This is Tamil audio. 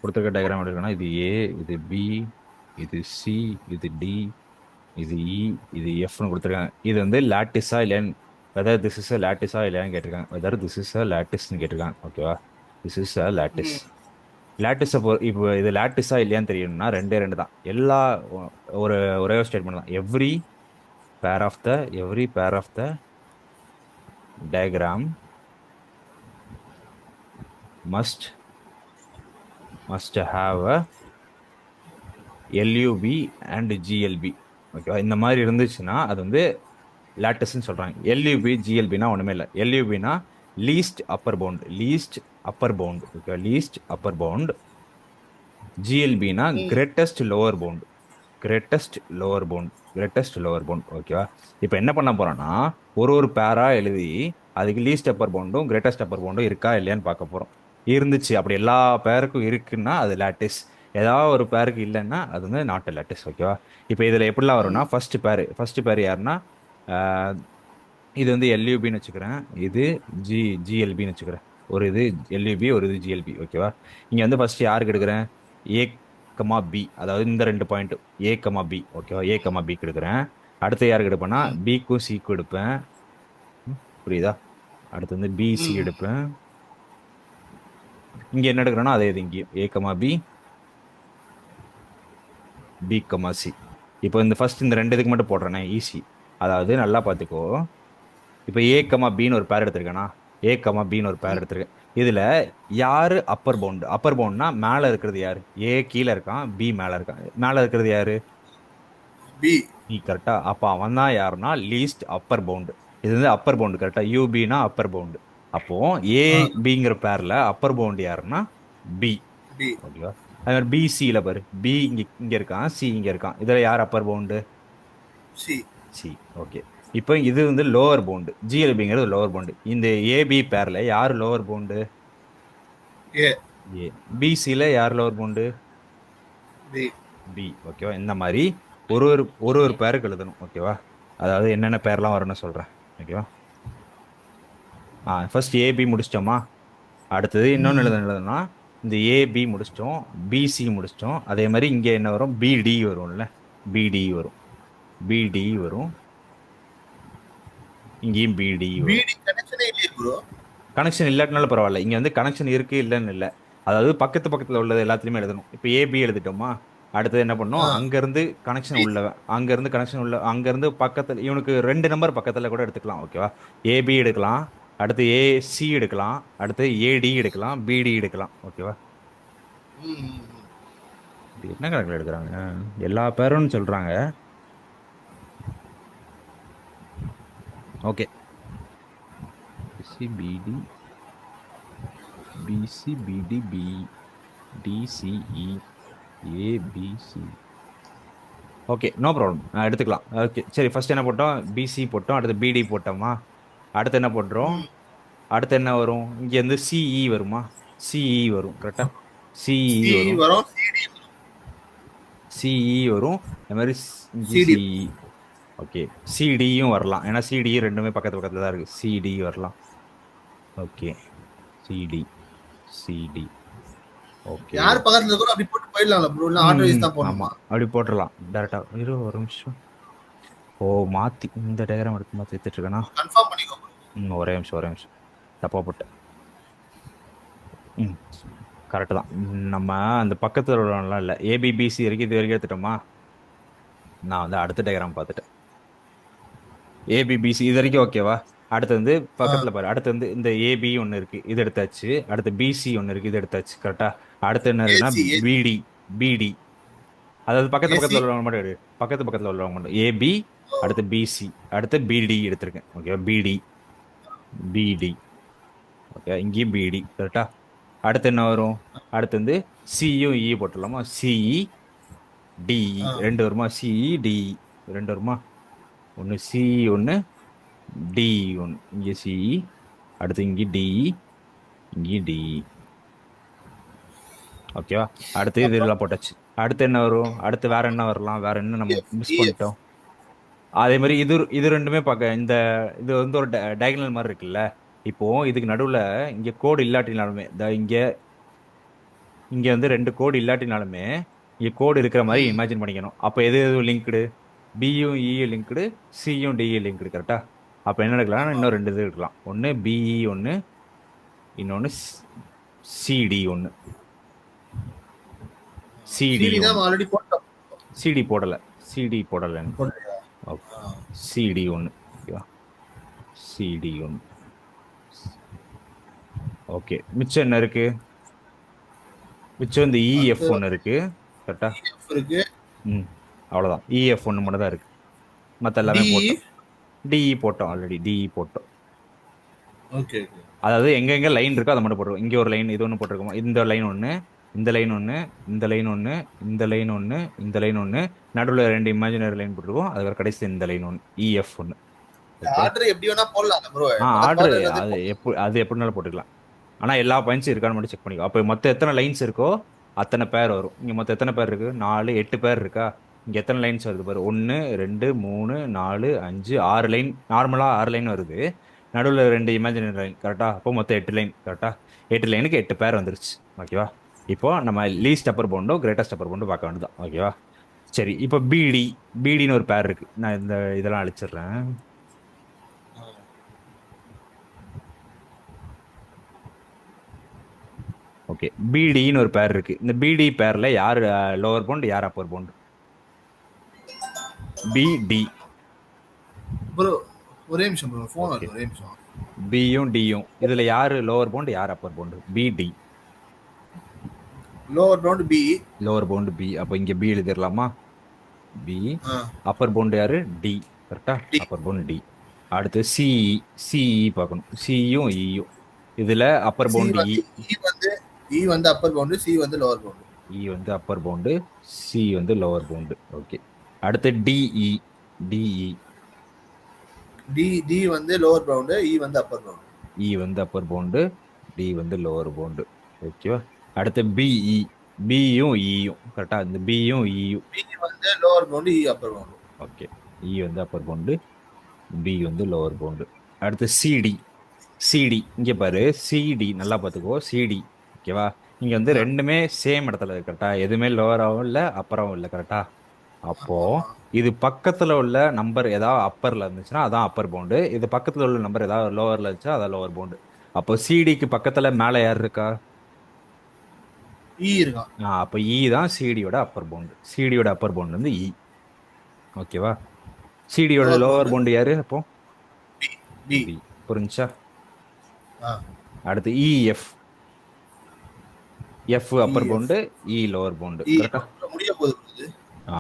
கொடுத்துருக்க டயக்ராம் எப்படி இருக்குன்னா இது ஏ, இது பி, இது சி, இது டி, இது இ, இது எஃப்னு கொடுத்துருக்காங்க. இது வந்து லாட்டிஸா இல்லையான்னு, வெதர் திஸ் இஸ் அ லாட்டிஸா இல்லையான்னு கேட்டிருக்காங்க. வெதர் திஸ் இஸ் அ லாட்டிஸ்ன்னு கேட்டிருக்காங்க. ஓகேவா? This is a lattice. ம். லாட்டிஸை இப்போ இது லாட்டிஸா இல்லையான்னு தெரியணும்னா ரெண்டே ரெண்டு தான். எல்லா ஒரு ஒரே ஒரு ஸ்டேட்மெண்ட் தான். Every pair of the diagram must must have a LUB and GLB. ஓகேவா? இந்த மாதிரி இருந்துச்சுன்னா அது வந்து லேட்டஸ்ட்னு சொல்றாங்க. எல்யூபி ஜிஎல்பினா ஒண்ணுமே இல்லை. எல்யூபினா least upper bound, least upper bound. Okay, least upper bound. ஜிஎல்பினா ம். Greatest lower bound, greatest lower bound, greatest lower bound. ஓகேவா? இப்போ என்ன பண்ண போறோம்னா ஒரு ஒரு பேரா எழுதி அதுக்கு லீஸ்ட் அப்பர் பவுண்டும் கிரேட்டஸ்ட் அப்பர் பவுண்டும் இருக்கா இல்லையான்னு பார்க்க போறோம். இருந்துச்சு, அப்படி எல்லா பேருக்கும் இருக்குன்னா அது லாட்டிஸ். ஏதாவது ஒரு பேருக்கு இல்லைன்னா அது வந்து நாட் லாட்டிஸ். ஓகேவா? இப்போ இதுல எப்படிலாம் வரும்னா ம். ஃபர்ஸ்ட் பேர் யாருன்னா ஆஹ், இது வந்து எல்யூபின்னு வச்சுக்கிறேன், இது ஜி ஜிஎல்பின்னு வச்சுக்கிறேன். ஒரு இது எல்யூபி, ஒரு இது ஜிஎல்பி. ஓகேவா? இங்க வந்து ஃபர்ஸ்ட் யாருக்கு எடுக்கிறேன்? ஏ கமா பி, அதாவது இந்த ரெண்டு பாயிண்ட் ஏ கமா பி. ஓகேவா? ஏ கமா பிக்கு எடுக்கிறேன். அடுத்து யாருக்கு எடுப்பேன்னா ம். பிக்கும் சிக்கும் எடுப்பேன். புரியுதா? அடுத்து வந்து பிசி ம். எடுப்பேன். இங்க என்ன எடுக்கிறேன்னா அதே இது இங்கேயும் A comma B, B comma C. இப்போ இந்த ஃபர்ஸ்ட் இந்த ரெண்டு இதுக்கு மட்டும் போடுறேனே ஈஸி. அதாவது நல்லா பார்த்துக்கோ. இப்போ ஏ கமா பின்னு ஒரு பேர் எடுத்திருக்கேனா, ஏ கமா பின்னு ஒரு பேர் ம். எடுத்திருக்கேன். இதுல யாரு அப்பர் பவுண்ட்? அப்பர் பவுண்ட்னா மேல இருக்கிறது யாரு? ஏ கீழே இருக்கான், பி மேல இருக்கான். மேல இருக்கிறது யாரு? பி. பி. கரெக்டா? அப்ப அவன் தான் யாருன்னா லீஸ்ட் அப்பர் பவுண்ட். இது வந்து அப்பர் பவுண்ட். கரெக்டா? யூபினா அப்பர் பவுண்ட். அப்போ ஏ ஆ. பிங்கிற பேர்ல அப்பர் பவுண்ட் யாருன்னா பி. பி. ஓகேவா? அது மாதிரி பிசியில பாரு, பி இங்க இங்க இருக்கான், சி இங்க இருக்கான். இதுல யார் Appar pound? C. C. Okay. இப்போ இது வந்து லோவர் பவுண்டு, ஜிஎல்பிங்கிறது லோவர் பவுண்டு. இந்த ஏபி பேர்ல யார் லோவர் பவுண்டு? ஏ. ஏ. பிசியில யார் லோவர் பவுண்டு? பி. பி. ஓகேவா? இந்த மாதிரி ஒரு ஒரு ஒரு ஒரு பேருக்கு எழுதணும். ஓகேவா? அதாவது என்னென்ன பேர்லாம் வரும்னு சொல்றேன். ஓகேவா? ஃபர்ஸ்ட் ஏபி முடிச்சிட்டோமா? அடுத்தது இன்னொன்று ம். எழுதுனா இந்த ஏபி முடிச்சிட்டோம், பிசி முடிச்சிட்டோம். அதே மாதிரி இங்க என்ன வரும்? பிடி வரும்ல, பிடி வரும், பிடி வரும். இங்கேயும் பிடி வரும். பிடி கனெக்ஷனே இல்லையே ப்ரோ. கனெக்ஷன் இல்லாட்டினாலும் பரவாயில்ல, இங்க வந்து கனெக்ஷன் இருக்கு இல்லைன்னு இல்லை. அதாவது பக்கத்து பக்கத்துல உள்ளது எல்லாத்துலயுமே எழுதணும். இப்போ ஏபி எழுதிட்டோமா? அடுத்தது என்ன பண்ணோம்? ஆ. அங்க இருந்து கனெக்ஷன் பி. உள்ள, அங்க இருந்து கனெக்ஷன் உள்ள, அங்க இருந்து பக்கத்துல இவனுக்கு ரெண்டு நம்பர் பக்கத்துல கூட எடுத்துக்கலாம். ஓகேவா? ஏபி எடுக்கலாம், அடுத்து ஏசி எடுக்கலாம், அடுத்து ஏடி எடுக்கலாம், பிடி எடுக்கலாம். ஓகேவா? ம். ம். இது என்ன கணக்குல எடுக்கிறாங்க? எல்லா பேரும் சொல்றாங்க. Okay. CBD, PCBD, B, DCE, ABC. Okay, no problem, எடுத்துக்கலாம். ஓகே சரி, ஃபர்ஸ்ட் என்ன போட்டோம்? பிசி போட்டோம், அடுத்து பிடி போட்டோமா? அடுத்து என்ன போட்டுரும்? ம். அடுத்து என்ன வரும்? இங்க இருந்து சிஇ வருமா? சிஇ வரும். கரெக்டா? சிஇ சி வரும், வரும். சிடி. சிஇ வரும். அது மாதிரி இங்கே சிடி. சிஇ. ஓகே. சிடியும் வரலாம், ஏன்னா சிடியும் ரெண்டுமே பக்கத்து பக்கத்துல தான் இருக்கு. சிடி வரலாம். ஓகே. CD, CD. ஓகே. யார் பக்கத்துல இருக்கோ அப்படி போட்டு போயிடலாம்ல ப்ரோ, இல்ல ஆட்டோ ம், வைஸ் தான் ஆமா, போடணுமா? அப்படி போட்டுடலாம் டேரக்டா. இரு ஒரு நிமிஷம். ஓ, மாத்தி இந்த டயக்ராம் எடுத்து மாத்தி எடுத்துட்டு இருக்கேனா? கன்ஃபார்ம் பண்ணிக்கோ bro. ஒரே நிமிஷம், ஒரே நிமிஷம். தப்பா போட்டேன். ம், கரெக்ட் தான். நம்ம அந்த பக்கத்துல உள்ளவங்கலாம் இல்லை, ஏபிபிசி வரைக்கும் இது வரைக்கும் எடுத்துட்டோமா? நான் வந்து அடுத்த டயக்ராம் பார்த்துட்டேன். ஏபிபிசி இது வரைக்கும் ஓகேவா? அடுத்து வந்து ஆ. பக்கத்துல பாரு, அடுத்து வந்து இந்த ஏபி ஒன்று இருக்கு, இது எடுத்தாச்சு. அடுத்து பிசி ஒன்று இருக்கு, இது எடுத்தாச்சு. கரெக்டா? அடுத்து என்ன இருக்குன்னா ஏசி. பிடி, பிடி. அதாவது பக்கத்து ஏசி. பக்கத்துல உள்ளவங்க மட்டும் எடு, பக்கத்து பக்கத்துல உள்ளவங்க மட்டும். ஏபி, அடுத்து பிசி, அடுத்து பிடி எடுத்திருக்கேன். ஓகே, பிடி, பிடி. ஓகே, இங்கேயும் பிடி. கரெக்டா? அடுத்து என்ன வரும்? அடுத்து வந்து சியும் இ போட்டுடலாமா? சிஇ, டிஇ ஆ. ரெண்டு வருமா? சிஇ, டிஇ ரெண்டு வருமா? ஒன்று சிஇ, ஒன்று டிஇ. ஒன்று இங்கே சிஇ, அடுத்து இங்கே டிஇ, இங்கே டிஇ. ஓகேவா? அடுத்து இது அப்புறம் எல்லாம் போட்டாச்சு. அடுத்து என்ன வரும்? அடுத்து வேற என்ன வரலாம்? வேற என்ன நம்ம எஃப். Miss EF. பண்ணிட்டோம்? அதே மாதிரி இது இது ரெண்டுமே பார்க்க இந்த இது வந்து ஒரு டயகனல் மாதிரி இருக்குல்ல. இப்போ இதுக்கு நடுவுல இங்க கோடு இல்லாட்டினாலுமே இங்க இங்க வந்து ரெண்டு கோடு இல்லாட்டினாலுமே இங்க கோடு இருக்கிற மாதிரி ம். இமேஜின் பண்ணிக்கணும். அப்ப எது எது லிங்க்டு? பியும் இயும் லிங்க்டு, சியும் டியும் லிங்க்டு. கரெக்டா? அப்ப என்ன எடுக்கலாம்? ஆமா. இன்னும் ரெண்டு இது எடுக்கலாம். ஒன்னு பிஇ ஒன்னு, இன்னொன்னு சிடி ஒன்னு. சிடி சிடி தான் ஒன்னு. ஆல்ரெடி போட்டோம். சிடி போடல. சிடி போடல. போடலையா? ஓகே. ஆ. சிடி ஒன்னு. ஓகேவா? சிடி ஒன்னு. ஓகே. மிச்சம் என்ன இருக்கு? மிச்சம் இந்த இஎஃப் அடுத்து ஒன்னு இருக்கு. கரெக்டா? F இருக்கு. ம். அவ்வளவுதான். இஎஃப் ஒன்னு மட்டும் தான் இருக்கு. மத்த எல்லாமே டிஇ. போட்டோம். டிஇ போட்டோம். ஆல்ரெடி டிஇ போட்டோம். Okay okay. அதாவது எங்க லைன் இருக்கோ அதை மட்டும் போட்டுருக்கோம். இங்க ஒரு லைன் இது ஒன்று போட்டிருக்கோம். இந்த லைன் ஒன்று, இந்த லைன் ஒன்று, இந்த லைன் ஒன்று, இந்த லைன் ஒன்று, இந்த லைன் ஒன்று, நடுவில் ரெண்டு இமேஜினரி லைன் போட்டிருக்கோம். அதுக்கு கடைசி இந்த லைன் ஒன்று, இஎஃப் ஒன்று. ஓகே. ஆர்டர் எப்படி வேணா போடலாம் ப்ரோ. ஆர்டர் மொத பார்ட் அது அது எப்படினாலும் போட்டுக்கலாம். ஆனால் எல்லா பாயிண்ட்ஸும் இருக்கான்னு மட்டும் செக் பண்ணிக்கோ. அப்போ மொத்தம் எத்தனை லைன்ஸ் இருக்கோ அத்தனை பேர் வரும். இங்கே மொத்தம் எத்தனை பேர் இருக்கு? 4 8 பேர் இருக்கா? இங்கே எத்தனை லைன்ஸ் வருது பாரு? 1 2 3 4 5 6 லைன். நார்மலாக 6 லைன் வருது. நடுவில் ரெண்டு இமேஜினரி லைன். கரெக்டா? அப்போ மொத்தம் 8 லைன். கரெக்டா? 8 லைனுக்கு 8 பேர் வந்துருச்சு. ஓகேவா? இப்போ நம்ம லீஸ்ட் அப்பர் பவுண்டும் கிரேட்டஸ்ட் அப்பர் பவுண்டும் பார்க்க வேண்டியதான். ஓகேவா? சரி, இப்போ பிடின்னு ஒரு பேர் இருக்கு. நான் இந்த இதெல்லாம் அழிச்சிடுறேன். ஓகே. பிடின்னு ஒரு பேர் இருக்கு. இந்த பிடி பேர்ல யார் லோவர் பவுண்ட், யார் அப்பர் பவுண்ட்? பிடி. ப்ரோ ஒரே நிமிஷம் ப்ரோ, ஃபோன் ஓகே. வருது, ஒரே நிமிஷம். பியும் டியும் இதுல யாரு லோவர் பவுண்ட், யார் அப்பர் பவுண்ட்? பிடி. Lower bound B. Lower bound B. அப்போ இங்க பி எழுதிடலாமா? பி. ஆ. அப்பர் பவுண்ட் யாரு? டி. கரெக்டா? டி. Upper bound D. அடுத்து சிஇ. சிஇ பார்க்கணும். சியும் இயும் இதுல அப்பர் சி பவுண்ட் இ. வந்து இ வந்து அப்பர் பவுண்ட், சி வந்து லோவர் பவுண்ட். இ வந்து அப்பர் பவுண்டு, சி வந்து லோவர் பவுண்டு. ஓகே. அடுத்து டிஇ. டிஇ. டி வந்து லோவர் பவுண்ட், இ வந்து அப்பர் பவுண்ட். இ வந்து அப்பர் பவுண்டு, டி வந்து லோவர் பவுண்டு. ஓகேவா? அடுத்து பிஇ. பியும் இயும். கரெக்டா? இந்த பியும் இயும். பி வந்து லோவர் பவுண்ட், இ அப்பர் பவுண்ட். ஓகே. இ வந்து அப்பர் பவுண்டு, பி வந்து லோவர் பவுண்டு. அடுத்து சிடி. சிடி இங்க பாரு. சிடி நல்லா பார்த்துக்கோ. சிடி. ஓகேவா? இங்க வந்து ரெண்டுமே சேம் இடத்துல இருக்கு. கரெக்டா? எதுவுமே லோவராகவும் இல்லை அப்பராகவும் இல்லை. கரெக்டா? அப்போ ஆமா. இது பக்கத்துல உள்ள நம்பர் ஏதாவது அப்பர்ல இருந்துச்சுன்னா அதான் அப்பர் பவுண்டு. இது பக்கத்துல உள்ள நம்பர் ஏதாவது லோவர்ல இருந்துச்சா அதான் லோவர் பவுண்டு. அப்போ சிடிக்கு பக்கத்துல மேல யார் இருக்கா? இ இருக்கான். அப்போ இ தான் சிடியோட அப்பர் பவுண்டு. சிடியோட அப்பர் பவுண்ட் வந்து இ. ஓகேவா? சிடியோட லோவர் லோவர் பவுண்ட் பவுண்ட் யாரு அப்போ? பி. பி. பி. புரிஞ்சா? ஆ. அடுத்து EF. F upper E F. Bound, E lower bound. E கரெக்டா? முடிய போகுது.